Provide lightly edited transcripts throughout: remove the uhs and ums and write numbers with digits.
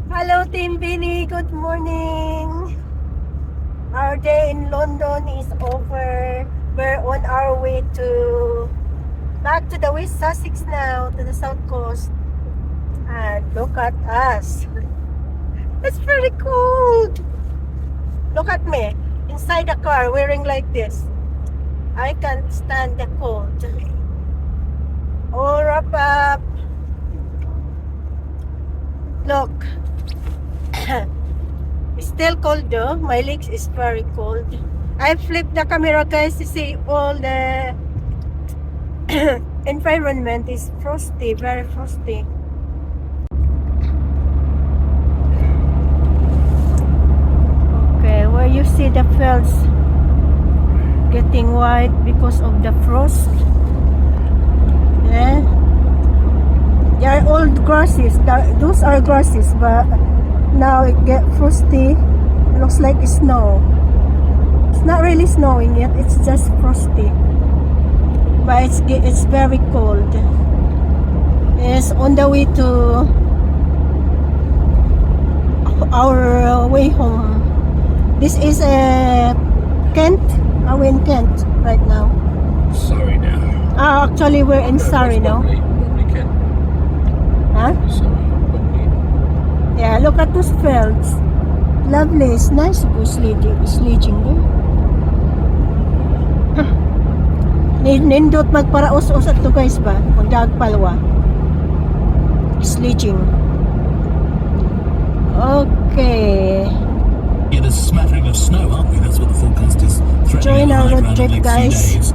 Hello, Team Vinny. Good morning. Our day in London is over. We're on our way to back to the West Sussex now, to the south coast. And look at us. It's very cold. Look at me inside the car wearing like this. I can't stand the cold. All wrap up. Look. It's still cold though. My legs is very cold. I flipped the camera, guys, to see all the environment is frosty, very frosty. Okay, where you see the fields getting white because of the frost. Yeah. They are old grasses. Those are grasses, but now it get frosty. It looks like snow. It's not really snowing yet. It's just frosty. But it's very cold. It's on the way to our way home. This is Kent. Are we in Kent right now? Sorry now. Actually we're in Surrey now. Probably Kent. Huh? Sorry, probably. Yeah, look at those fields. Lovely. It's nice to go sledging there. Nindot magparaos-os at to guys ba? Kung dagpalwa. Sledging. Okay. Yeah, there's a smattering of snow, aren't we? That's what the forecast is threatening. Join our road trip, guys.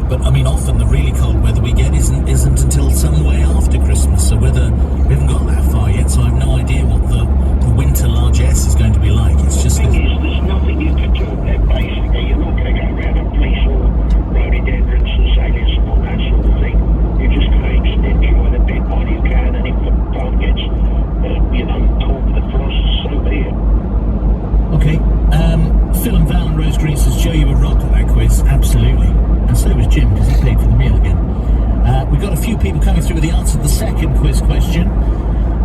But I mean, often the really cold weather we get isn't until some way after Christmas. So we haven't got that far yet. So I've no idea what the winter largesse is going to be like. It's just. The thing is, there's nothing you can do there. Basically, you're not going to go around and police all rhododendrons and azaleas and all that sort of thing. You're just going to enjoy the bit while you can, and if the plant gets, caught with the frost, so be it. Okay. Phil and Val and Rose Green says, Joe, you were rocked at that quiz. Absolutely. And so was Jim, because he paid for the meal again. We've got a few people coming through with the answer to the second quiz question.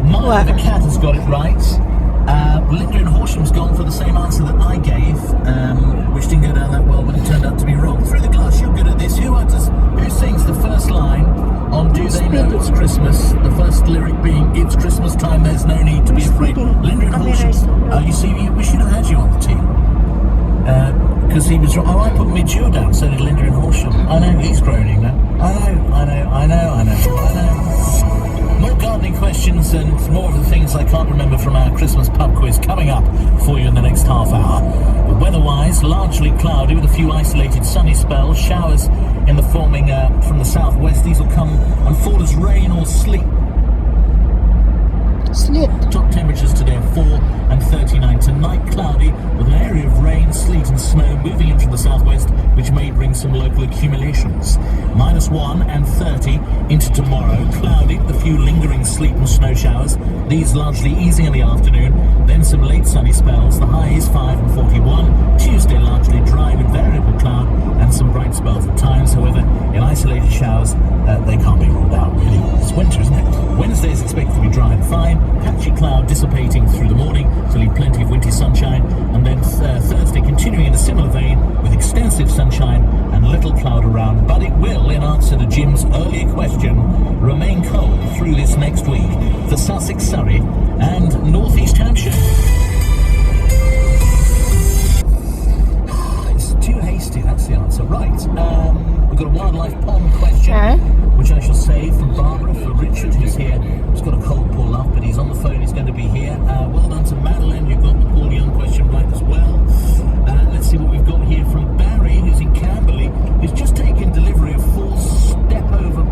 Maya the cat has got it right. Linda in Horsham's gone for the same answer that I gave, which didn't go down that well, but it turned out to be wrong. Through the glass, you're good at this. Who sings the first line on Do They Know It's Christmas? The first lyric being, it's Christmas time, there's no need to be afraid. Linda in Horsham. You see, we should have had you on the team. Because he was wrong. Oh, I put Midge down, so did Linda in Horsham. I know, he's groaning now. I know. More gardening questions and more of the things I can't remember from our Christmas pub quiz coming up for you in the next half hour. But weather-wise, largely cloudy with a few isolated sunny spells, showers in the forming from the southwest. These will come and fall as rain or sleet. Top temperatures today are 4 and 39. Tonight cloudy with an area of rain, sleet and snow moving in from the southwest, which may bring some local accumulations. -1 and 30 into tomorrow. Cloudy with a few lingering sleet and snow showers. These largely easing in the afternoon. Then some late sunny spells. The high is 5 and 41. Tuesday largely dry with variable cloud and some bright spells at times. However, in isolated showers, they can't be ruled out really. It's winter, isn't it? Wednesday is expected to be dry and fine. Patchy cloud dissipating through the morning to leave plenty of wintry sunshine, and then Thursday continuing in a similar vein with extensive sunshine and little cloud around, but it will, in answer to Jim's earlier question, remain cold through this next week for Sussex, Surrey and North East Hampshire. It's too hasty, that's the answer. Right, we've got a wildlife pond question, which I shall save from Barbara for Richard, who's here. He's got a cold pull up, but he's on the phone, he's going to be here. Well done to Madeline, you've got the Paul Young question right as well. Let's see what we've got here from Barry, who's in Camberley, who's just taken delivery of four step over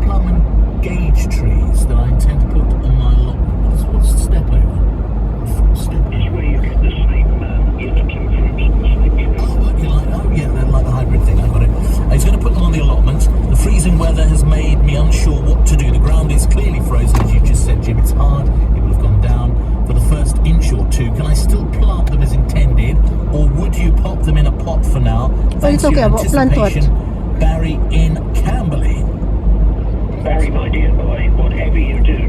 plum and gauge trees that I intend to put on my allotment. What's the step over? It's where you get the same two fruits and the same tree. They're like the hybrid thing, I got it. He's going to put them on the allotment. The freezing weather has made me unsure what to do. The ground is clearly frozen, as you just said, Jim. It's hard. It will have gone down for the first inch or two. Can I still plant them as intended, or would you pop them in a pot for now? Thanks for your anticipation, Barry in Camberley. Barry, my dear boy, whatever you do,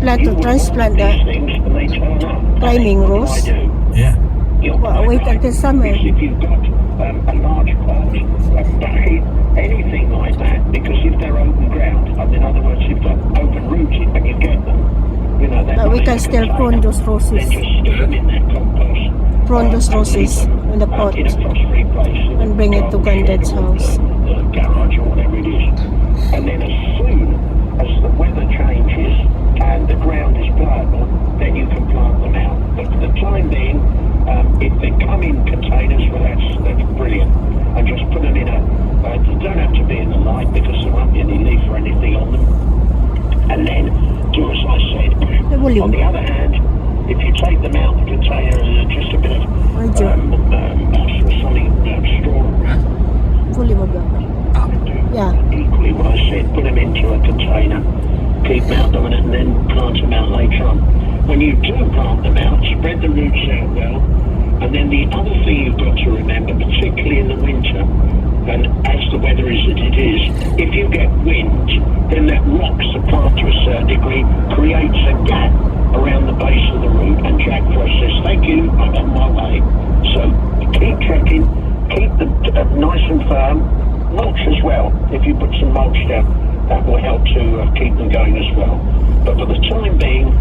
plan to transplant these the things and they turn up. climbing What do rose. I do? Yeah. You're Well, quite wait right. until summer. Because if you've got a large pot, a bucket, anything like that, because if they're open ground, and in other words, if they're open rooted when you get them, you know, they're But we not in can a still container, prune those roses. then just stick them in that compost. Prune those And leave roses them, in the pot in a frost-free place. In and a bring it to garden shed Granddad's or, house. garage or whatever it is. And then as soon as the weather changes and the ground is pliable, then you can plant them out. But for the time being, if they come in containers, well, that's brilliant. And just put them in a, you don't have to be in the light because there won't be any leaf or anything on them. And then do as I said. On the other hand, if you take them out of the container and just a bit of moss or something, straw wrap, Fully yeah. equally what I said, put them into a container, keep them out dominant, and then plant them out later on. When you do plant them out, spread the roots out well, and then the other thing you've got to remember, particularly in the winter, and as the weather is that it is, if you get wind, then that rocks the plant to a certain degree, creates a gap around the base of the root, and Jack Frost says, thank you, I'm on my way. So keep trekking, keep them nice and firm, mulch as well. If you put some mulch down, that will help to keep them going as well. But for the time being,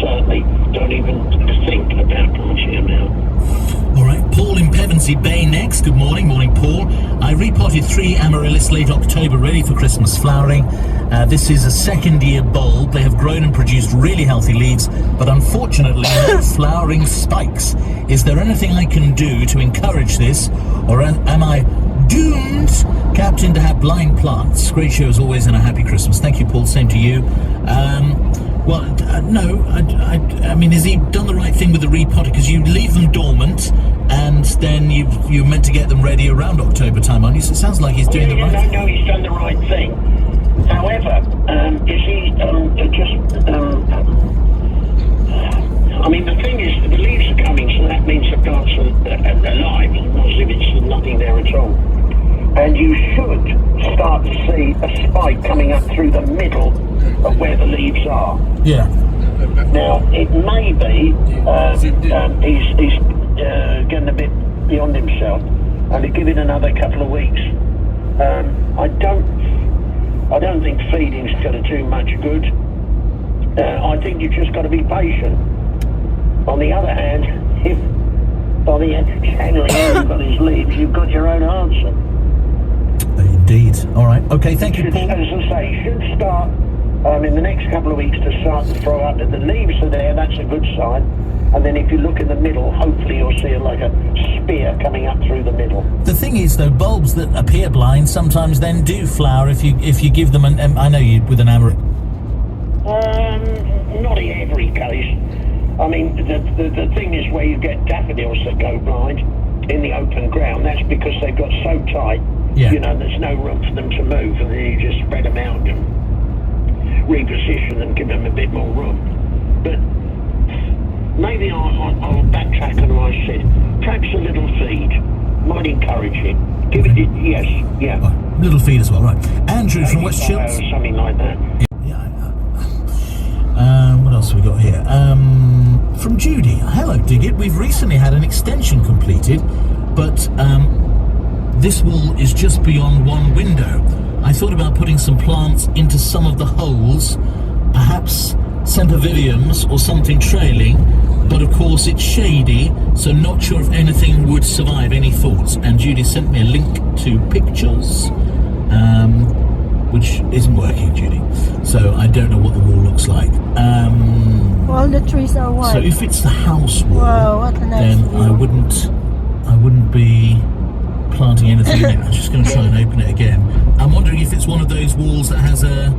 certainly don't even think about planting them now. All right, Paul in Pevensey Bay next. Good morning. Morning, Paul. I repotted 3 amaryllis late October, ready for Christmas flowering. This is a second-year bulb. They have grown and produced really healthy leaves, but unfortunately no flowering spikes. Is there anything I can do to encourage this, or am I doomed, Captain, to have blind plants? Great show as always, and a happy Christmas. Thank you, Paul. Same to you. Well, no, I mean, has he done the right thing with the repotting? Because you leave them dormant, and then you're meant to get them ready around October time, aren't you? So it sounds like he's doing the right thing. No, he's done the right thing. However, is he I mean, the thing is, the leaves are coming, so that means the plants are alive, not as if it's nothing there at all. And you should start to see a spike coming up through the middle of where the leaves are. Yeah. Now, it may be he's getting a bit beyond himself, and to give it another couple of weeks. I don't think feeding's going to do much good. I think you've just got to be patient. On the other hand, if by the end of January you've got his leaves, you've got your own answer. Indeed. All right. Okay, thank you, Paul. As I say, you should start in the next couple of weeks to start to throw up. If the leaves are there, that's a good sign. And then if you look in the middle, hopefully you'll see like a spear coming up through the middle. The thing is, though, bulbs that appear blind sometimes then do flower if you give them an. I know you with an amaranth. Not in every case. I mean, the thing is where you get daffodils that go blind in the open ground. That's because they've got so tight. Yeah. You know, there's no room for them to move, and then you just spread them out and reposition them, give them a bit more room. But maybe I'll backtrack on what I said. Perhaps a little feed might encourage it. Give it, yes, yeah. Oh, little feed as well, right? Andrew from West Shields. Or something like that. Yeah. What else have we got here? From Judy. Hello, Diggit. We've recently had an extension completed, but this wall is just beyond one window. I thought about putting some plants into some of the holes, perhaps semperviliums or something trailing, but of course it's shady, so not sure if anything would survive. Any thoughts? And Judy sent me a link to pictures, which isn't working, Judy, so I don't know what the wall looks like. All the trees are white. So if it's the house wall, wow, what a nice then view. I wouldn't be planting anything in it. I'm just going to try and open it again. I'm wondering if it's one of those walls that has a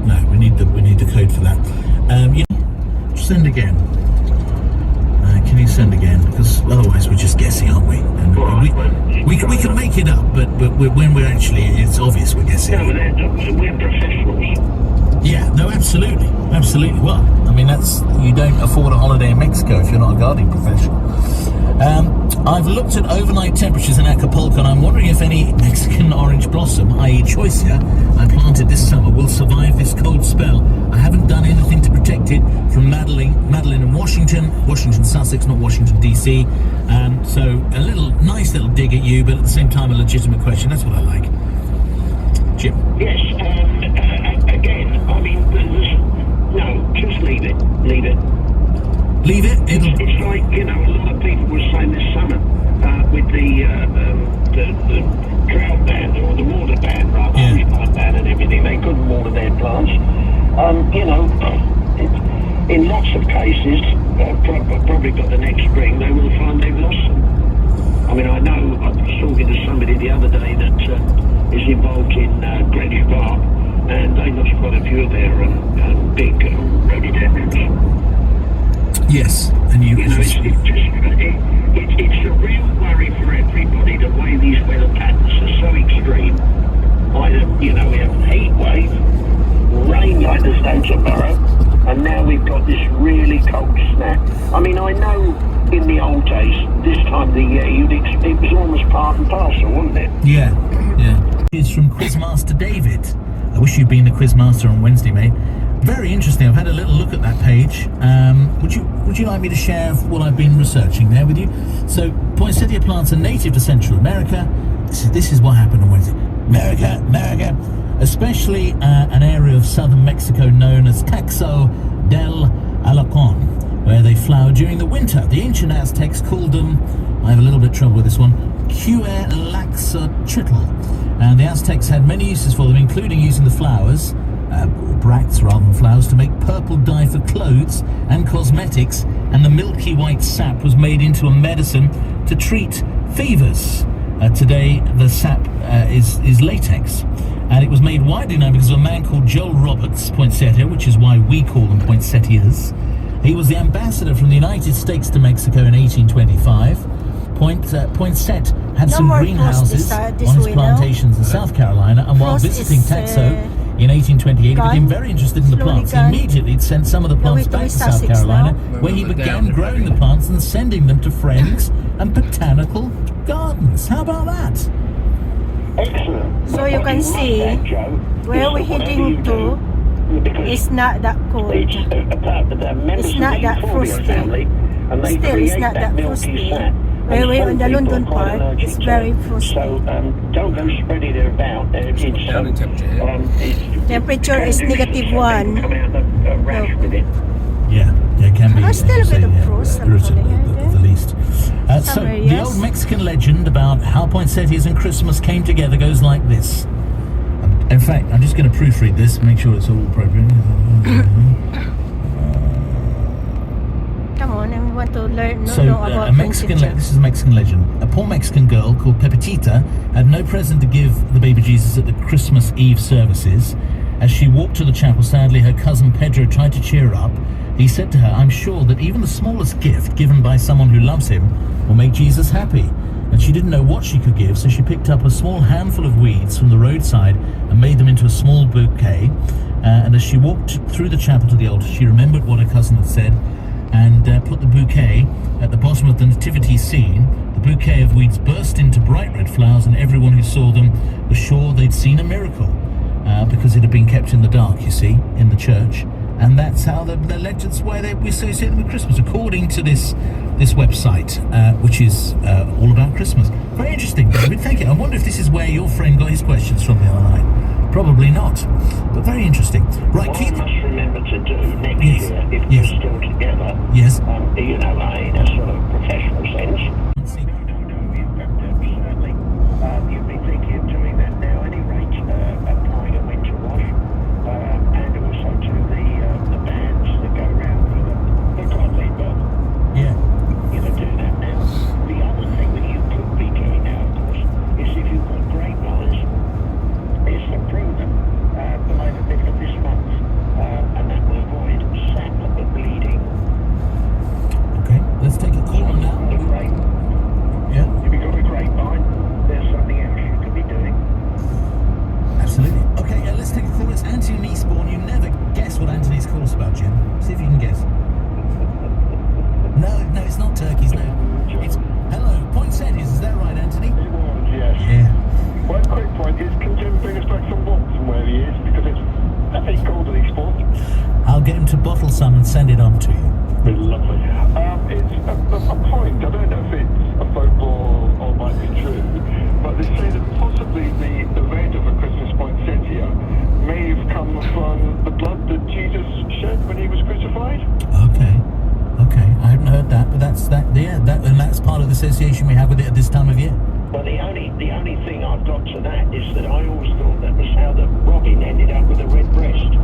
no, we need the code for that. Send again. Can you send again? Because otherwise we're just guessing, aren't we? And we can make it up, but when we're actually, it's obvious we're guessing. No, we're professionals. Yeah, no, absolutely. absolutely. Well, I mean, you don't afford a holiday in Mexico if you're not a gardening professional. I've looked at overnight temperatures in Acapulco, and I'm wondering if any Mexican orange blossom, i.e. choicea, I planted this summer, will survive this cold spell. I haven't done anything to protect it from Madeline in Washington, Sussex, not Washington, D.C. So a nice little dig at you, but at the same time a legitimate question. That's what I like. Jim? Yes, again, I mean, no, just leave it. Leave it? It's like, a lot of people were saying this summer with the drought ban, or the water ban, rather, pipe ban and everything, they couldn't water their plants. In lots of cases, probably by the next spring, they will find they've lost them. I mean, I know, I was talking to somebody the other day that is involved in Greenwich Park, and they lost quite a few of their big rhododendrons. Yes, and it's a real worry for everybody, the way these weather patterns are so extreme. Either, we have heat wave, rain like there's no tomorrow, and now we've got this really cold snap. I mean, I know in the old days, this time of the year, it was almost part and parcel, wasn't it? Yeah. It's from Quizmaster David. I wish you'd been the Quizmaster on Wednesday, mate. Very interesting. I've had a little look at that page. Would you like me to share what I've been researching there with you? So, poinsettia plants are native to Central America. This is what happened on Wednesday. America. Especially an area of southern Mexico known as Taxo del Alacon, where they flower during the winter. The ancient Aztecs called them, I have a little bit of trouble with this one, Cuelaxochitl. And the Aztecs had many uses for them, including using the flowers, bracts rather than flowers, to make purple dye for clothes and cosmetics, and the milky white sap was made into a medicine to treat fevers. Today the sap is latex, and it was made widely known because of a man called Joel Roberts Poinsettia, which is why we call them poinsettias. He was the ambassador from the United States to Mexico in 1825. Poinsett had some greenhouses on his plantations in South Carolina, and while visiting Taxo in 1828, he became very interested in the plants. He immediately sent some of the plants back to South Carolina, where he began growing the plants and sending them to friends and botanical gardens. How about that? Excellent. So you can see where we're heading to. It's not that cold. It's not that frosty. Still, it's not that frosty. Where we're in the London part, it's very frosty. So don't go spreading it about. Temperature is -1. Yeah, it can be. There's still a bit of frost at the least. So the old Mexican legend about how poinsettias and Christmas came together goes like this. In fact, I'm just going to proofread this, make sure it's all appropriate. Come on, and we want to learn So, about this is a Mexican legend. A poor Mexican girl called Pepitita had no present to give the baby Jesus at the Christmas Eve services. As she walked to the chapel, sadly, her cousin Pedro tried to cheer her up. He said to her, "I'm sure that even the smallest gift given by someone who loves him will make Jesus happy." And she didn't know what she could give, so she picked up a small handful of weeds from the roadside and made them into a small bouquet. And as she walked through the chapel to the altar, she remembered what her cousin had said and put the bouquet at the bottom of the nativity scene. The bouquet of weeds burst into bright red flowers, and everyone who saw them was sure they'd seen a miracle, because it had been kept in the dark, you see, in the church. And that's how the legends, why we associate them with Christmas, according to this website, which is all about Christmas. Very interesting, David. Thank you. I wonder if this is where your friend got his questions from the other night. Probably not, but very interesting. Right, what keep. I must remember to do next year, if we're still together, yes, in a sort of professional sense. See. No, certainly. You'd be thinking of doing that now, at any rate, applying a winter wash, and also to the bands that go around with the godly book. Yeah. Do that now. The other thing that you could be doing now, of course, is if you've got grapevines, is to prune them by the middle of this month, and that will avoid bottle some and send it on to you. Really lovely. It's a point. I don't know if it's a folklore or might be true, but they say that possibly the red of a Christmas poinsettia may have come from the blood that Jesus shed when he was crucified. Okay. I haven't heard that, but that's part of the association we have with it at this time of year. Well, the only thing I've got to that is that I always thought that was how the robin ended up with a red breast.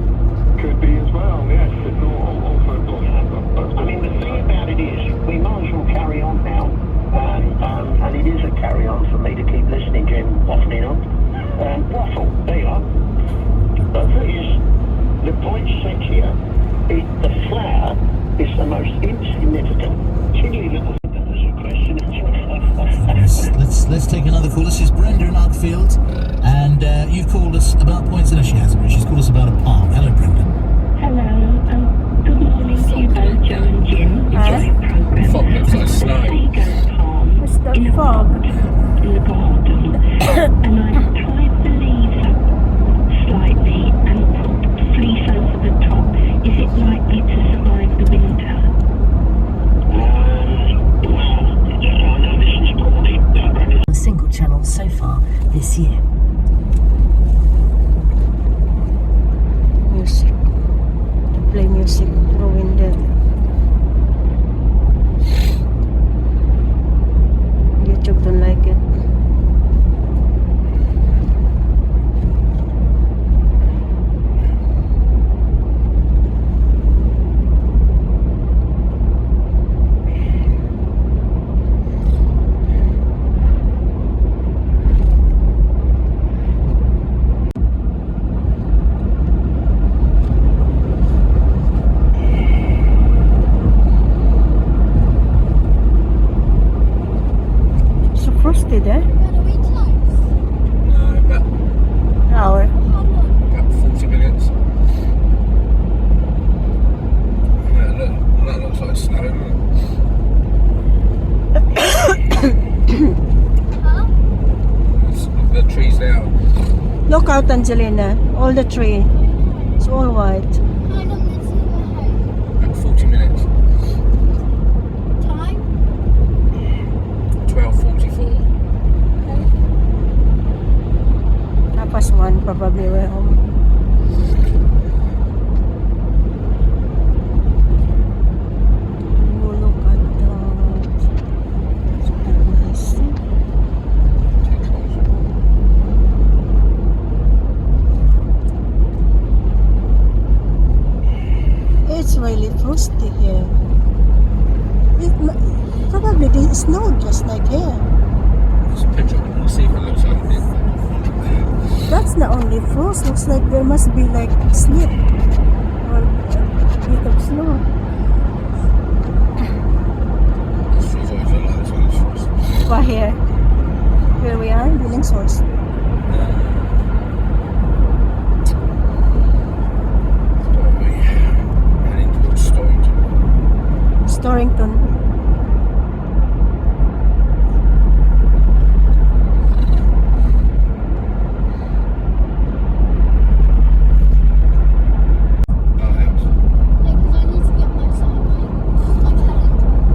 Could be as well, yes. It's all folklore. I mean, the thing about it is, we might as well carry on now, and it is a carry on for me to keep listening to him waffling on. Waffle, there you are. But the thing is, the poinsettia, the flower is the most insignificant, silly little thing that there's a question. Let's take another call. This is Brenda in Arkfield, and you've called us about points. No, she hasn't. She's called us about a park. Hello, Brenda. Hello, good morning to you both, Joe and Jim. Enjoying the programme. Fog looks like snow. Seagull palm What's the in a fog? pot in the garden, and I've tied the leaves up slightly and put the fleece over the top. Is it likely to survive the winter? I know this is probably A single channel so far this year. Music. To play music. Ruin the YouTube don't like it. So frosty there. About Hour. 40 minutes. Yeah, that looks like snow, doesn't it? The trees now. Look out, Angelina. All the tree. It's all white. About 40 minutes. 12:44. 1:30 probably we're home. Oh, look at that. It's very nice. It's really frosty here. Probably it snowed just like here. Just a picture of it and see if it looks like it. That's not only frost. Looks like there must be like sleet or a bit of snow. This trees always look like this one. Well, here we are, Billing Source. Probably heading towards Storrington. Storrington. Our house.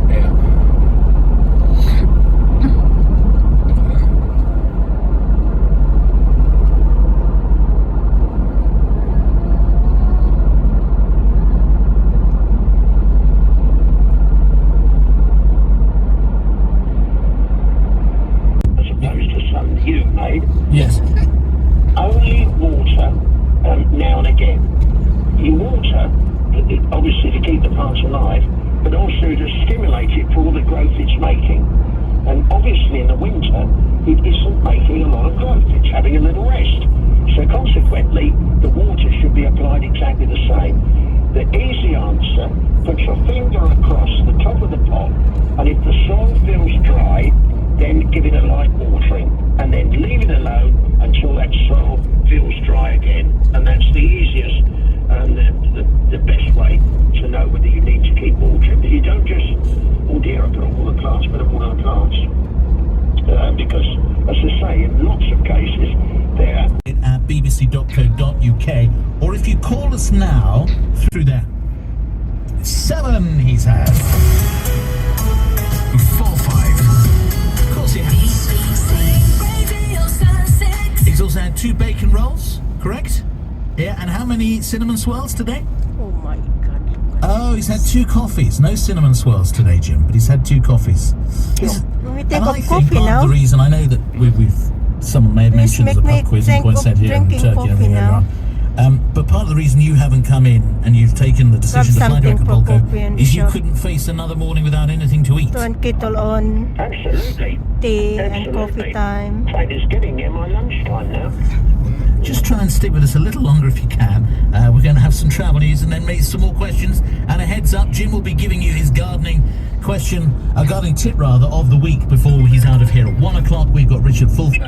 Yeah. as opposed to some you made. Yes. Only water now and again. You water, obviously to keep the plants alive, but also to stimulate it for all the growth it's making. And obviously in the winter, it isn't making a lot of growth. It's having a little rest. So consequently, the water should be applied exactly the same. The easy answer, put your finger across the top of the pot, and if the soil feels dry, then give it a light watering, and then leave it alone until that soil feels dry again. And that's the easiest and the best way to know whether you need to keep watering. But you don't just, oh dear, I put all the plants, put all the plants. Because, as I say, in lots of cases, they're At bbc.co.uk, or if you call us now through there. 7 he's had. 4-5. Of course he has. He's also had 2 bacon rolls, correct? Yeah, and how many cinnamon swirls today? Oh my God. Oh, he's had 2 coffees. No cinnamon swirls today, Jim, but he's had 2 coffees. When we think And of I think coffee part now, of the reason, I know that someone may have Please mentioned the make me pub quiz in think of poinsettia and drinking turkey and coffee everything earlier now. on. But part of the reason you haven't come in and you've taken the decision to fly to something for Acapulco coffee and is you shop. couldn't face another morning without anything to eat. turn kettle on, Absolutely. tea and Absolutely. coffee time. In fact, it's getting near my lunchtime now. Just try and stick with us a little longer if you can. We're going to have some travel news and then maybe some more questions. And a heads up, Jim will be giving you his gardening tip rather, of the week before he's out of here. At 1 o'clock, we've got Richard Fulton.